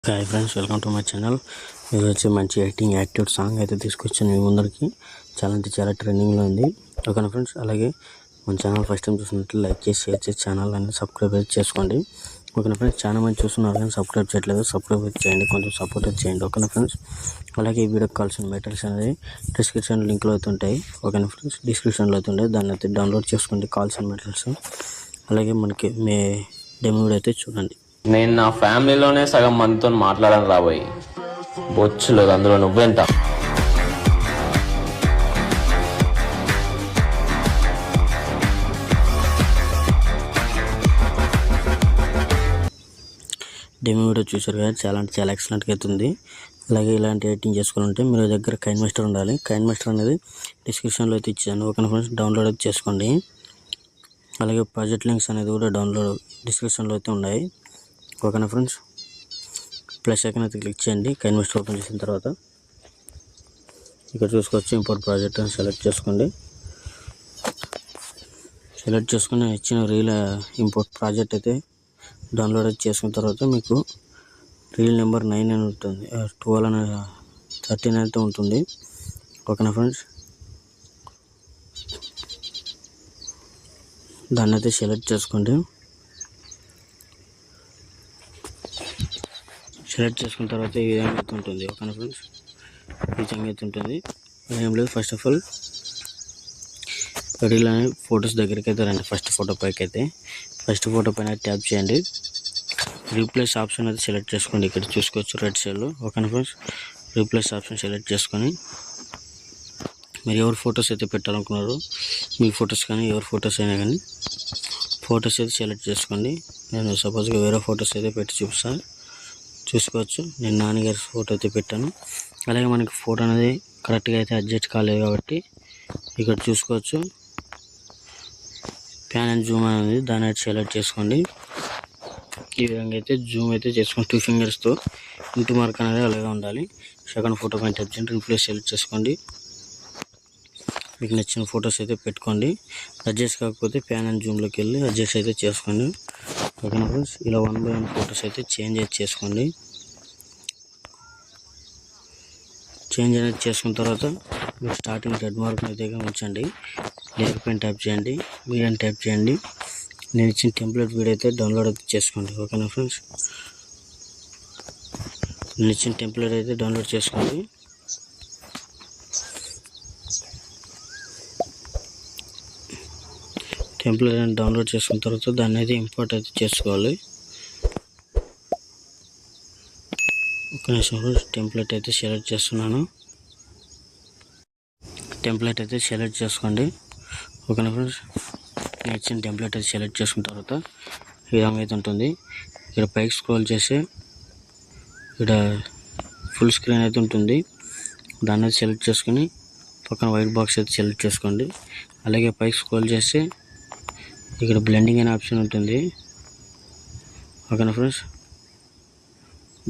Hi friends, welcome to my channel. ఇది వచ్చి మంచి యాక్టింగ్ యాక్టివ్ సాంగ్ అయితే తీసుకొచ్చాను మీ ముందరికి. చాలా అంటే చాలా ట్రెండింగ్లో ఉంది. ఓకేనా ఫ్రెండ్స్, అలాగే మన ఛానల్ ఫస్ట్ టైం చూసినట్లు లైక్ చేసి షేర్ చేసి ఛానల్ అనేది సబ్స్క్రైబ్ అయితే చేసుకోండి. ఓకేనా ఫ్రెండ్స్, చాలా మంది చూస్తున్నారు కానీ సబ్స్క్రైబ్ చేయట్లేదు. సబ్స్క్రైబ్ అయితే చేయండి, కొంచెం సపోర్ట్ అయితే చేయండి. ఓకేనా ఫ్రెండ్స్, అలాగే ఈ వీడియోకి కావాల్సిన మెటీరియల్స్ అనేది డిస్క్రిప్షన్ లింక్లో అయితే ఉంటాయి. ఓకేనా ఫ్రెండ్స్, డిస్క్రిప్షన్లో అయితే ఉంటాయి, దాన్ని అయితే డౌన్లోడ్ చేసుకోండి కావాల్సిన మెటీరియల్స్. అలాగే మనకి డెమో వీడియో అయితే చూడండి. నేను నా ఫ్యామిలీలోనే సగం మందితో మాట్లాడను రాబోయి బొచ్చులేదు, అందులో నువ్వెంత. డెమో వీడియో చూసారు కదా, చాలా అంటే చాలా ఎక్సలెంట్గా అవుతుంది. అలాగే ఇలాంటి ఎడిటింగ్ చేసుకోవాలంటే మీరు దగ్గర కైన్ మాస్టర్ ఉండాలి. కైన్ మాస్టర్ అనేది డిస్క్రిప్షన్లో అయితే ఇచ్చాను. ఓకేనా ఫ్రెండ్స్, డౌన్లోడ్ అయితే చేసుకోండి. అలాగే ప్రాజెక్ట్ లింక్స్ అనేది కూడా డౌన్లోడ్ డిస్క్రిప్షన్లో అయితే ఉన్నాయి. ఓకేనా ఫ్రెండ్స్, ప్లస్ ఐకాన్ అయితే క్లిక్ చేయండి. కైన్ మాస్టర్ ఓపెన్ చేసిన తర్వాత ఇక్కడ చూసుకోవచ్చు, ఇంపోర్ట్ ప్రాజెక్ట్ అని సెలెక్ట్ చేసుకోండి. సెలెక్ట్ చేసుకుని ఇచ్చిన రీల్ ఇంపోర్ట్ ప్రాజెక్ట్ అయితే డౌన్లోడ్ చేసుకున్న తర్వాత మీకు రీల్ నెంబర్ 9 అని ఉంటుంది, 12 అని 13 అయితే ఉంటుంది. ఓకేనా ఫ్రెండ్స్, దాన్ని అయితే సెలెక్ట్ చేసుకోండి. సెలెక్ట్ చేసుకున్న తర్వాత ఈ విధంగా అయితే ఉంటుంది. ఓకేనా ఫ్రెండ్స్, ఈ విధంగా అయితే ఉంటుంది. ఏం లేదు, ఫస్ట్ ఆఫ్ ఆల్ రీల్ అనే ఫొటోస్ దగ్గరికి అయితే రండి. ఫస్ట్ ఫోటో పైకి అయితే ఫస్ట్ ఫోటో పైన ట్యాప్ చేయండి. రీప్లేస్ ఆప్షన్ అయితే సెలెక్ట్ చేసుకోండి. ఇక్కడ చూసుకోవచ్చు రైట్ సైడ్లో. ఓకేనా ఫ్రెండ్స్, రీప్లేస్ ఆప్షన్ సెలెక్ట్ చేసుకొని మీరు ఎవరు ఫొటోస్ అయితే పెట్టాలనుకున్నారో మీ ఫొటోస్ కానీ ఎవరి ఫొటోస్ అయినా కానీ ఫొటోస్ అయితే సెలెక్ట్ చేసుకోండి. నేను సపోజ్గా వేరే ఫొటోస్ అయితే పెట్టి చూపిస్తాను. చూసుకోవచ్చు, నేను నాన్నగారి ఫోటో అయితే పెట్టాను. అలాగే మనకి ఫోటో అనేది కరెక్ట్గా అయితే అడ్జస్ట్ కాలేదు కాబట్టి ఇక్కడ చూసుకోవచ్చు ప్యాన్ అండ్ జూమ్ అనేది దాన్ని అయితే సెలెక్ట్ చేసుకోండి. ఈ విధంగా అయితే జూమ్ అయితే చేసుకోండి. 2 ఫింగర్స్తో ఇంటి మార్క్ అనేది అలాగే ఉండాలి. సెకండ్ ఫోటో పైన టచ్ చేయండి, రీప్లేస్ సెలెక్ట్ చేసుకోండి. మీకు నచ్చిన ఫొటోస్ అయితే పెట్టుకోండి. అడ్జస్ట్ కాకపోతే ప్యాన్ అండ్ జూమ్లోకి వెళ్ళి అడ్జస్ట్ అయితే చేసుకోండి. ఓకేనా ఫ్రెండ్స్, ఇలా 1 by 1 ఫొటోస్ అయితే చేంజ్ అయితే చేసుకోండి. చేంజ్ అనేది చేసుకున్న తర్వాత మీరు స్టార్టింగ్ రెడ్ మార్క్ అయితే ఉంచండి. లేయర్ పైన ట్యాప్ చేయండి, వీడియో ట్యాప్ చేయండి. నేను ఇచ్చిన టెంప్లెట్ వీడియో అయితే డౌన్లోడ్ అయితే చేసుకోండి. ఓకేనా ఫ్రెండ్స్, నేను ఇచ్చిన టెంప్లెట్ అయితే డౌన్లోడ్ చేసుకోండి. టెంప్లెట్ అని డౌన్లోడ్ చేసుకున్న తర్వాత దాన్ని అయితే ఇంపోర్ట్ అయితే చేసుకోవాలి. ఒక నిమిషం, టెంప్లెట్ అయితే సెలెక్ట్ చేస్తున్నాను. టెంప్లెట్ అయితే సెలెక్ట్ చేసుకోండి. ఓకేనా ఫ్రెండ్స్, నేను ఇచ్చిన టెంప్లెట్ అయితే సెలెక్ట్ చేసుకున్న తర్వాత ఈ విధంగా అయితే ఉంటుంది. ఇక్కడ పైకి స్క్రోల్ చేసి ఇక్కడ ఫుల్ స్క్రీన్ అయితే ఉంటుంది, దాన్ని అయితే సెలెక్ట్ చేసుకుని పక్కన వైట్ బాక్స్ అయితే సెలెక్ట్ చేసుకోండి. అలాగే పైకి స్క్రోల్ చేసి ఇక్కడ బ్లెండింగ్ అనే ఆప్షన్ ఉంటుంది. ఓకేనా ఫ్రెండ్స్,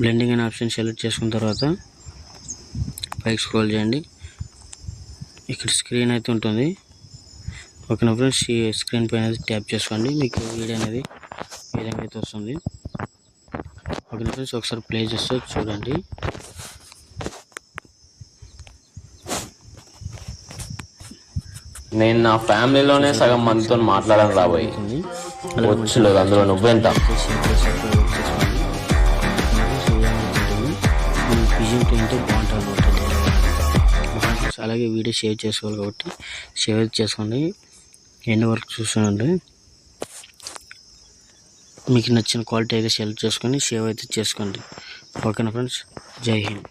బ్లెండింగ్ అనే ఆప్షన్ సెలెక్ట్ చేసుకున్న తర్వాత పైకి స్క్రోల్ చేయండి. ఇక్కడ స్క్రీన్ అయితే ఉంటుంది. ఓకేనా ఫ్రెండ్స్, ఈ స్క్రీన్ పైన అయితే ట్యాప్ చేసుకోండి. మీకు వీడియో అనేది ఈ విధంగా అయితే వస్తుంది. ఓకేనా ఫ్రెండ్స్, ఒకసారి ప్లే చేస్తే చూడండి. నేను నా ఫ్యామిలీలోనే సగం మందితో మాట్లాడను రాబోయి బొచ్చులేదు, అందులో నువ్వెంత. అలాగే వీడియో షేర్ చేసుకోవాలి కాబట్టి షేర్ చేసుకోండి. ఎన్ని వరకు చూస్తుండండి. మీకు నచ్చిన క్వాలిటీ అయితే సెలెక్ట్ చేసుకొని సేవ్ అయితే చేసుకోండి. ఓకేనా ఫ్రెండ్స్, జై హింద్.